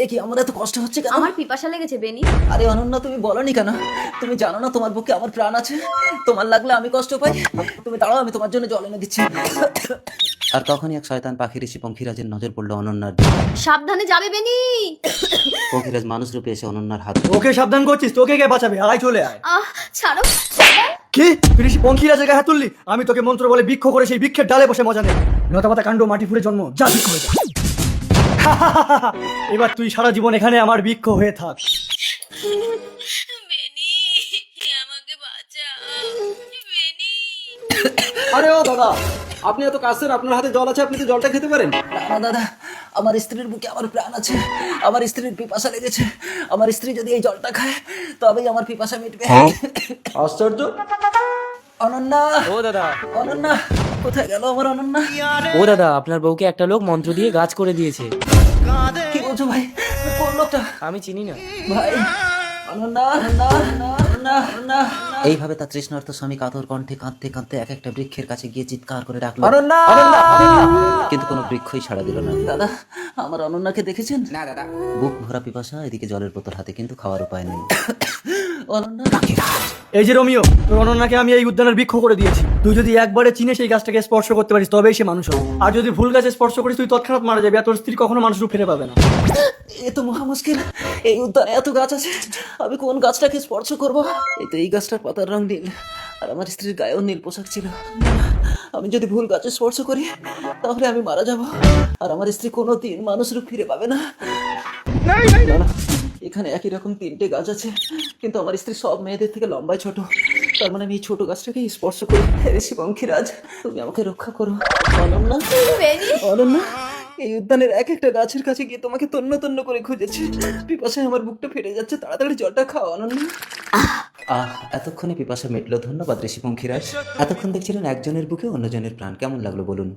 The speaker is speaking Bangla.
এ কি আমার এত কষ্ট হচ্ছে কেন? আমার পিপাসা লেগেছে বেনি। আরে অনন্যা, তুমি বলনি কেন? তুমি জানো না তোমার বুকে আমার প্রাণ আছে? তোমার লাগলে আমি কষ্ট পাই? তুমি দাঁড়াও, আমি তোমার জন্য জল এনে দিচ্ছি। আর তখনই এক শয়তান পাখি ঋষি পঙ্খিরাজের নজর পড়লো অনন্যার দিকে। সাবধানে যাবে বেনি। পঙ্খিরাজ মানুষ রূপে এসে অনন্যার হাত ওকে সাবধান করছিস, তোকে কে বাঁচাবে? আয় চলে আয়। আহ ছাড়ো। কি তুই ঋষি পঙ্খিরাজের গায়ে হাত তুললি? আমি তোকে মন্ত্র বলে বৃক্ষ করে সেই বৃক্ষের ডালে বসে মজা নেই। লতাপাতা কাণ্ড মাটি ফুলে জন্ম, যা বৃক্ষ হয়ে যা। এবার তুই সারা জীবন এখানে আমার বৃক্ষ হয়ে থাক। বেনি আমাকে বাঁচাও বেনি। আরে ও দাদা, আপনি এত কাছের, আপনার হাতে জল আছে, আপনি তো জলটা খেতে পারেন। না দাদা, আমার স্ত্রীর বুকে আমার প্রাণ আছে। আমার স্ত্রীর পিপাসা লেগেছে। আমার স্ত্রী যদি এই জলটা খায় তবেই আমার পিপাসা মিটবে। আশ্চর্য। অনন্যা, ও দাদা, অনন্যা, কোথায় গেল আমার অনন্যা? ও দাদা, আপনার বউকে একটা লোক মন্ত্র দিয়ে গাছ করে দিয়েছে। কি বলছো ভাই? কোন লোকটা? আমি চিনি না। ভাই, অনন্যা, অনন্যা, অনন্যা, অনন্যা। এইভাবে তার তৃষ্ণার্ত স্বামী কাতর কণ্ঠে কাঁদতে কাঁদতে এক একটা বৃক্ষের কাছে গিয়ে চিৎকার করে ডাকলো, অনন্যা! কিন্তু কোনো বৃক্ষই সাড়া দিল না। দাদা, আমার অনন্যাকে দেখেছেন? না দাদা। বুক ভরা পিপাসা, এদিকে জলের বোতল হাতে, কিন্তু খাওয়ার উপায় নেই। অনন্যা, এই যে রোমিও, তোর অনন্যাকে আমি এই উদ্যানের বৃক্ষ করে দিয়েছি। তুই যদি একবারে চিনে সেই গাছটাকে স্পর্শ করতে পারিস তবেই সে মানুষ হবে। আর যদি ভুল গাছে স্পর্শ করিস তুই তৎক্ষণাৎ মারা যাবি, আর তোর স্ত্রী কখনো মানুষ রূপ ফিরে পাবে না। এ তো মহা মুশকিল। এই উদ্যানে এত গাছ আছে, আমি কোন গাছটাকে স্পর্শ করব? এই তো এই গাছটার পাতার রং নীল, আর আমার স্ত্রীর গায়েও নীল পোশাক ছিল। আমি যদি ভুল গাছে স্পর্শ করি তাহলে আমি মারা যাব, আর আমার স্ত্রী কোনো দিন মানুষ রূপ ফিরে পাবে না। না, না, এখানে একই রকম তিনটে গাছ আছে, কিন্তু আমার স্ত্রী সব মেয়েদের থেকে লম্বায় ছোট। তার মানে আমি এই ছোট গাছটাকে স্পর্শ করি। হে ঋষি পঙ্খিরাজ, তুমি আমাকে রক্ষা করো। অনন্যা, বেনি অনন্যা, এই উদ্যানের এক একটা গাছের কাছে গিয়ে তোমাকে তন্ন তন্ন করে খুঁজেছি। পিপাসায় আমার বুকটা ফেটে যাচ্ছে, তাড়াতাড়ি জলটা খাও অনন্যা। এতক্ষণে পিপাসা মিটলো। ধন্যবাদ ঋষি পঙ্খিরাজ। এতক্ষণ দেখছিলেন একজনের বুকে অন্যজনের প্রাণ। কেমন লাগলো বলুন?